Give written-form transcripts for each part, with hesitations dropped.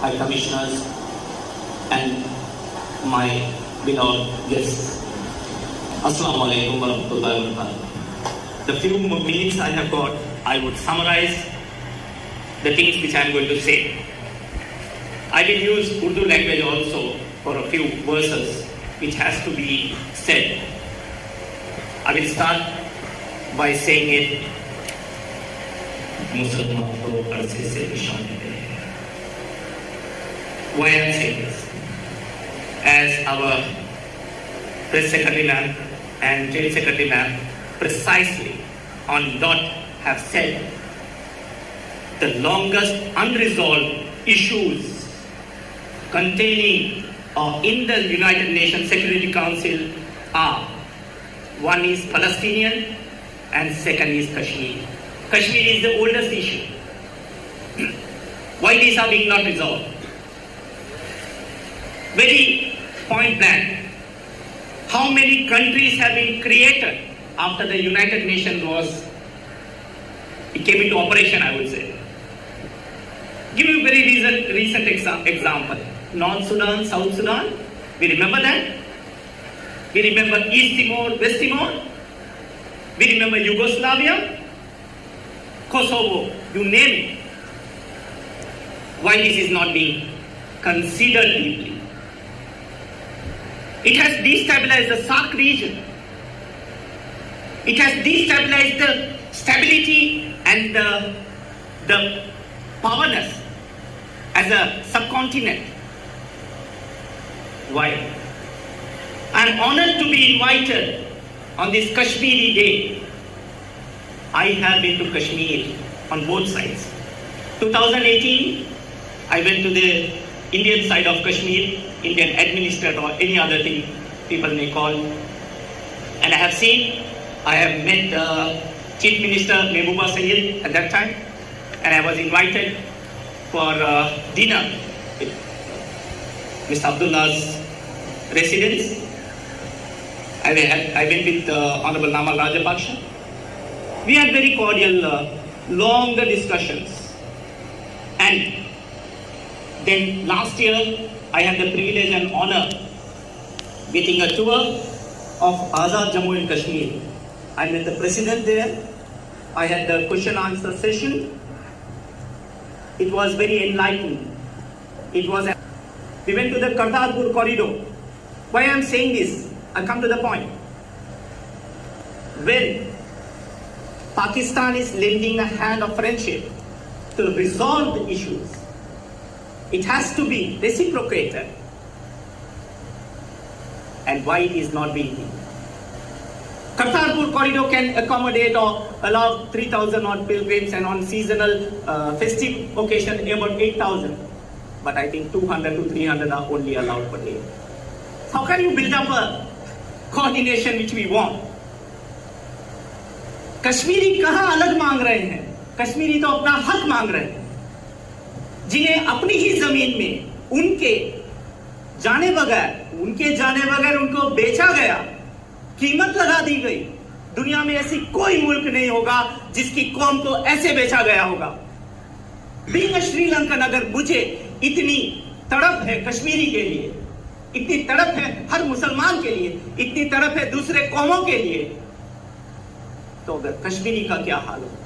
High Commissioners, and my beloved guests. Assalamu alaikum warahmatullahi wabarakatuh. The few minutes I have got, I would summarize the things which I am going to say. I will use Urdu language also for a few verses which has to be said. I will start by saying it. मुसलमान को अरसे से निशान है. Why I am saying this? As our Press Secretary Ma'am and Jail Secretary Ma'am precisely on dot have said, the longest unresolved issues containing or in the United Nations Security Council are: one is Palestinian and second is Kashmir. Kashmir is the oldest issue. Why these are being not resolved? Very point blank. How many countries have been created after the United Nations it came into operation, I would say. Give you a very recent example. North Sudan, South Sudan. We remember that? We remember East Timor, West Timor. We remember Yugoslavia, Kosovo, you name it. Why this is not being considered deeply? It has destabilized the SAARC region. It has destabilized the stability and the powerness as a subcontinent. Why? I am honored to be invited on this Kashmiri Day. I have been to Kashmir on both sides. 2018, I went to the Indian side of Kashmir, Indian administered or any other thing people may call. And I have met Chief Minister Mehbooba Sayed at that time, and I was invited for dinner with Mr. Abdullah's residence. I went with Honorable Namal Rajapaksa. We had very cordial, long discussions. And then last year, I had the privilege and honor getting a tour of Azad Jammu and Kashmir. I met the president there. I had the question answer session. It was very enlightening. We went to the Kartarpur corridor. Why I am saying this? I come to the point. When Pakistan is lending a hand of friendship to resolve the issues, it has to be reciprocated. And why it is not being done? Kartarpur corridor can accommodate or allow 3,000 odd pilgrims, and on seasonal festive occasion about 8,000. But I think 200 to 300 are only allowed per day. How can you build up a coordination which we want? Kashmiri कहाँ अलग मांग रहे हैं? कश्मीरी तो अपना हक मांग रहे हैं, जिन्हें अपनी ही जमीन में उनके जाने बगैर उनको बेचा गया, कीमत लगा दी गई. दुनिया में ऐसी कोई मुल्क नहीं होगा जिसकी कौम को ऐसे बेचा गया होगा. बीइंग अ श्रीलंकन, अगर मुझे इतनी तड़प है कश्मीरी के लिए, इतनी तड़प है हर मुसलमान के लिए, इतनी तड़प है दूसरे कौमों के लिए, तो अगर कश्मीरी का क्या हाल होगा?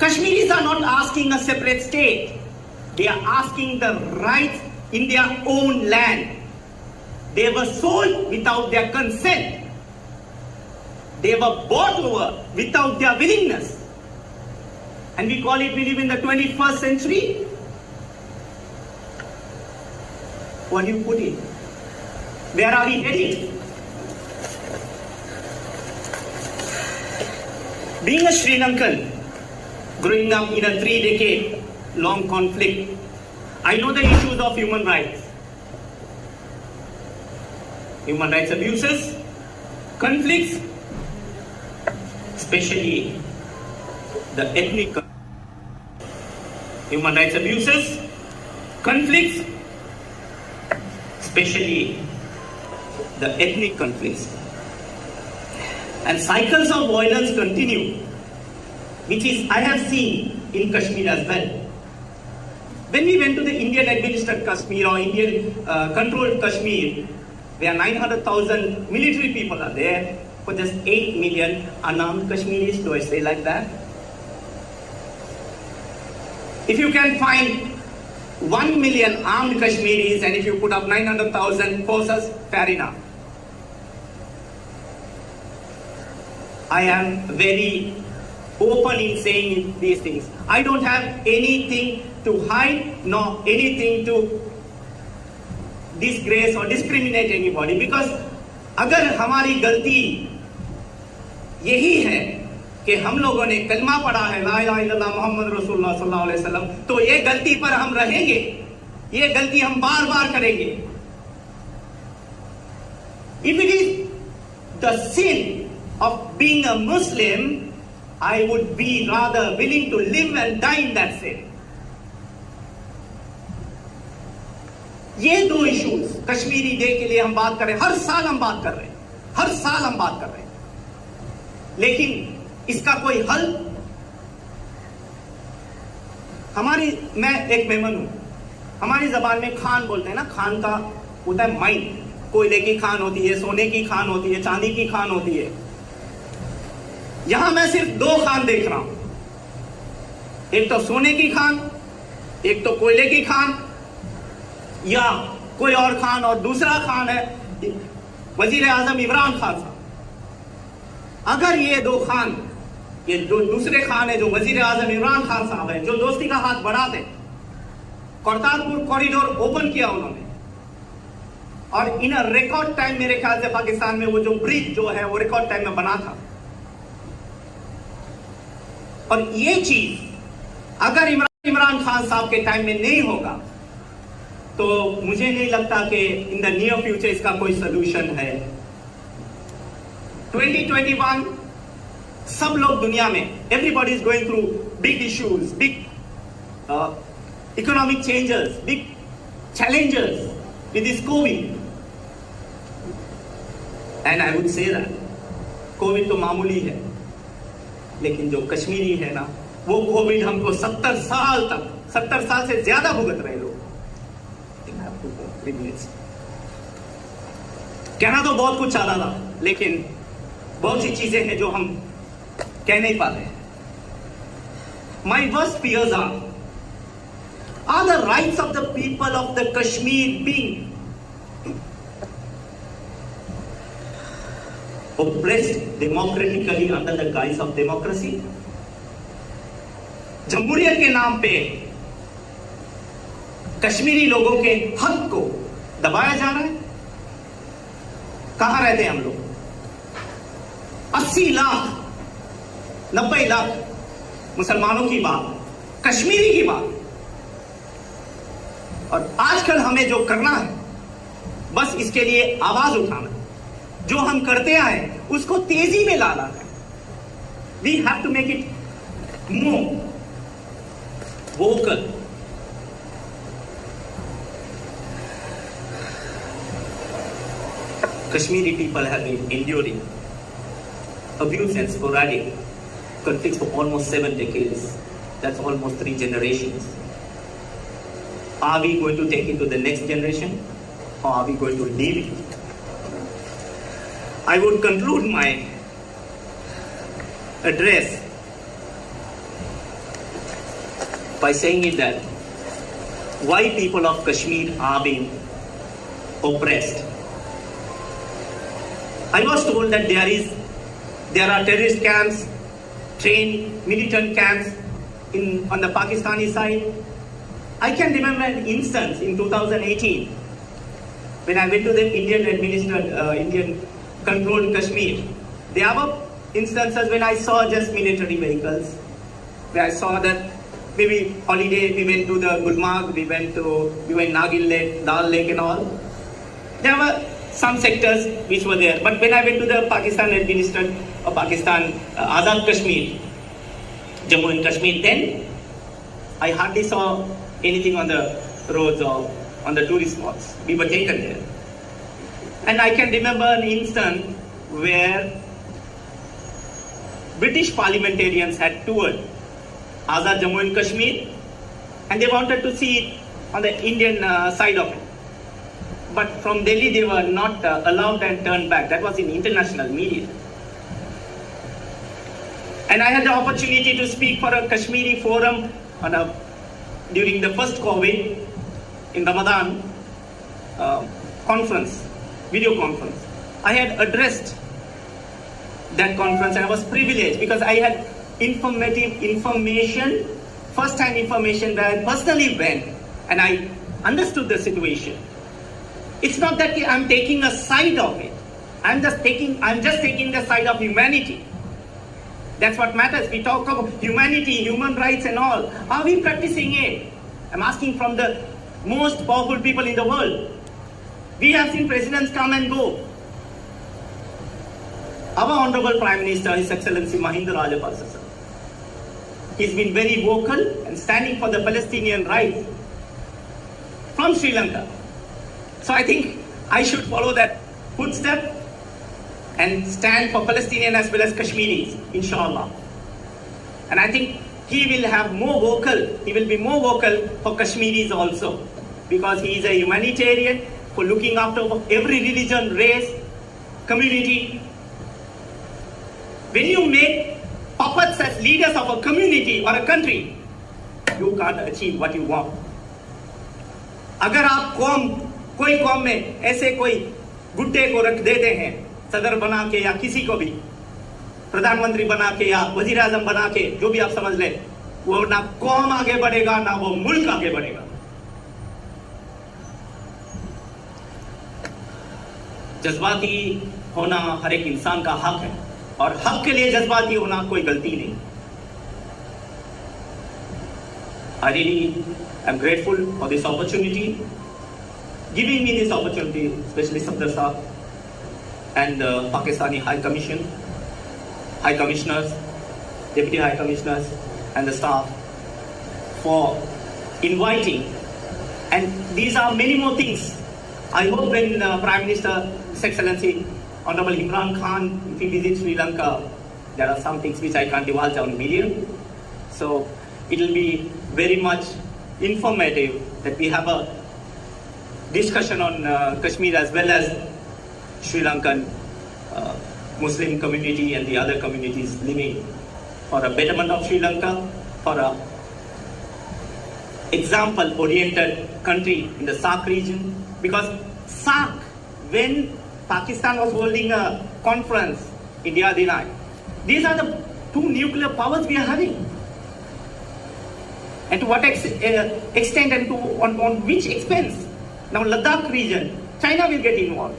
Kashmiris are not asking a separate state. They are asking the rights in their own land. They were sold without their consent. They were bought over without their willingness. And we live in the 21st century. What do you put in? Where are we heading? Being a Sri Lankan, growing up in a 3-decade long conflict, I know the issues of human rights. Human rights abuses, conflicts, especially the ethnic human rights abuses, conflicts, especially the ethnic conflicts. And cycles of violence continue, which is I have seen in Kashmir as well. When we went to the Indian administered Kashmir or Indian controlled Kashmir, where 900,000 military people are there, for just 8 million unarmed Kashmiris, do I say like that? If you can find 1 million armed Kashmiris and if you put up 900,000 forces, fair enough. I am very open in saying these things. I don't have anything to hide nor anything to disgrace or discriminate anybody, because अगर हमारी गलती यही है कि हम लोगों ने कलमा पढ़ा है ला इलाहा इल्लल्लाह मोहम्मद रसूलुल्लाह सल्लल्लाहु अलैहि वसल्लम, तो ये गलती पर हम रहेंगे, ये गलती हम बार बार करेंगे. If it is the sin of being a Muslim, I would be rather willing to live and die in that sin. ये दो इश्यूज कश्मीरी डे के लिए हम बात कर रहे हैं, हर साल हम बात कर रहे हैं, हर साल हम बात कर रहे हैं, लेकिन इसका कोई हल मैं एक मेमन हूं, हमारी जबान में खान बोलते हैं ना, खान का होता है माइंड, कोयले की खान होती है, सोने की खान होती है, चांदी की खान होती है. यहां मैं सिर्फ दो खान देख रहा हूं, एक तो सोने की खान, एक तो कोयले की खान, या कोई और खान, और दूसरा खान है वजीर आजम इमरान खान साहब. अगर ये दो खान, ये जो दूसरे खान है जो वजीर आजम इमरान खान साहब है, जो दोस्ती का हाथ बढ़ाते, करतारपुर कॉरिडोर ओपन किया उन्होंने, और इन रिकॉर्ड टाइम मेरे ख्याल से पाकिस्तान में वो जो ब्रिज जो है वो रिकॉर्ड टाइम में बना था. और ये चीज अगर इमरान खान साहब के टाइम में नहीं होगा तो मुझे नहीं लगता कि इन द नियर फ्यूचर इसका कोई सोल्यूशन है. 2021 सब लोग दुनिया में, everybody is going through big issues, big economic changes, big challenges with this Covid. And I would say that Covid तो मामूली है, लेकिन जो कश्मीरी है ना, वो कोविड हमको 70 साल से ज्यादा भुगत रहे लोग. कहना तो बहुत कुछ चाहता था, लेकिन बहुत सी चीजें हैं जो हम कह नहीं पाते. My worst fears are the rights of the people of the Kashmir being oppressed democratically under the guise of democracy. जमहूरियत के नाम पे कश्मीरी लोगों के हक को दबाया जा रहा है. कहां रहते हैं हम लोग? 80 लाख 90 लाख मुसलमानों की बात, कश्मीरी की बात. और आजकल हमें जो करना है, बस इसके लिए आवाज उठाना, जो हम करते आए उसको तेजी में लाना है. We have to make it more vocal. Kashmiri people have been enduring abuse and sporadic conflicts for almost 7 decades. That's almost 3 generations. Are we going to take it to the next generation, or are we going to leave it? I would conclude my address by saying it that why people of Kashmir are being oppressed. I was told that there are terrorist camps, trained militant camps on the Pakistani side. I can remember an instance in 2018 when I went to the Indian administered, Indian controlled Kashmir. There were instances when I saw just military vehicles, where I saw that maybe holiday we went to the Gulmarg, we went Nagin Lake, Dal Lake and all. There were some sectors which were there, but when I went to the Pakistan administered or Pakistan Azad Kashmir, Jammu and Kashmir, then I hardly saw anything on the roads or on the tourist spots. We were taken there. And I can remember an instance where British parliamentarians had toured Azad Jammu and Kashmir and they wanted to see it on the Indian side of it. But from Delhi, they were not allowed and turned back. That was in international media. And I had the opportunity to speak for a Kashmiri forum during the first COVID in Ramadan conference, video conference. I had addressed that conference and I was privileged because I had informative information, first-hand information that I personally went and I understood the situation. It's not that I'm taking a side of it. I'm just taking the side of humanity. That's what matters. We talk about humanity, human rights and all. Are we practicing it? I'm asking from the most powerful people in the world. We have seen presidents come and go. Our Honorable Prime Minister, His Excellency Mahinda Rajapaksa sir, he's been very vocal and standing for the Palestinian rights from Sri Lanka. So I think I should follow that footstep and stand for Palestinian as well as Kashmiris, inshallah. And I think he will be more vocal for Kashmiris also, because he is a humanitarian for looking after every religion, race, community. When you make puppets as leaders of a community or a country, you can't achieve what you want. अगर आप कोई कौम में ऐसे कोई गुड्डे को रख देते हैं सदर बना के या किसी को भी प्रधानमंत्री बना के या वजीर आजम बना के, जो भी आप समझ लें, वो ना कौम आगे बढ़ेगा ना वो मुल्क आगे बढ़ेगा. जज्बाती होना हर एक इंसान का हक है और हक के लिए जज्बाती होना कोई गलती नहीं. I really am grateful for this opportunity, giving me this opportunity, especially Safdar Saab and the Pakistani High Commission, High Commissioners, Deputy High Commissioners and the staff for inviting. And these are many more things. I hope when Prime Minister, His Excellency Honorable Imran Khan, if he visits Sri Lanka, there are some things which I can't divulge on media. So it will be very much informative that we have a discussion on Kashmir as well as Sri Lankan Muslim community and the other communities living for a betterment of Sri Lanka, for a example-oriented country in the SAARC region. Because SAARC, when Pakistan was holding a conference, India denied. These are the two nuclear powers we are having. And to what extent and on which expense? Now Ladakh region, China will get involved.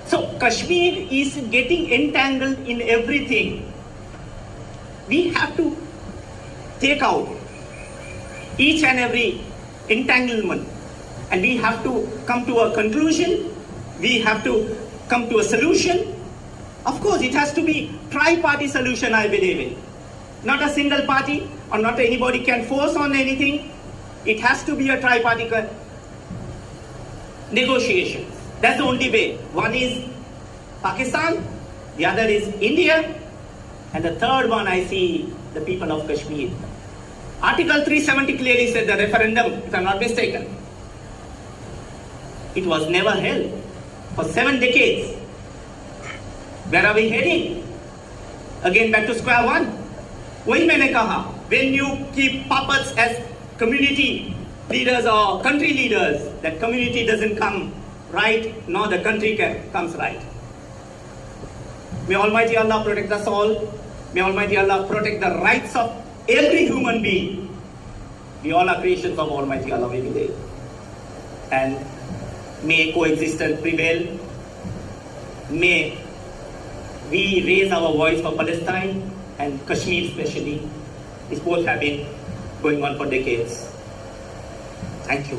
So Kashmir is getting entangled in everything. We have to take out each and every entanglement and we have to come to a conclusion. We have to come to a solution. Of course, it has to be tri-party solution, I believe in. Not a single party or not anybody can force on anything. It has to be a tri-party negotiation. That's the only way. One is Pakistan, the other is India, and the third one I see the people of Kashmir. Article 370 clearly said the referendum, if I'm not mistaken, it was never held for 7 decades. Where are we heading? Again back to square one. वही मैंने कहा, when you keep puppets as community leaders or country leaders, that community doesn't come right, nor the country comes right. May Almighty Allah protect us all. May Almighty Allah protect the rights of every human being. We all are creations of Almighty Allah, we believe. And may coexistence prevail. May we raise our voice for Palestine and Kashmir especially. These both have been going on for decades. Thank you.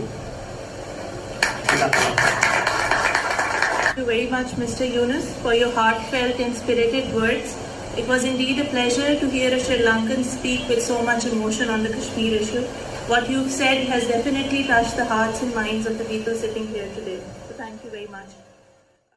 Thank you very much, Mr. Yunus, for your heartfelt and spirited words. It was indeed a pleasure to hear a Sri Lankan speak with so much emotion on the Kashmir issue. What you've said has definitely touched the hearts and minds of the people sitting here today. So thank you very much.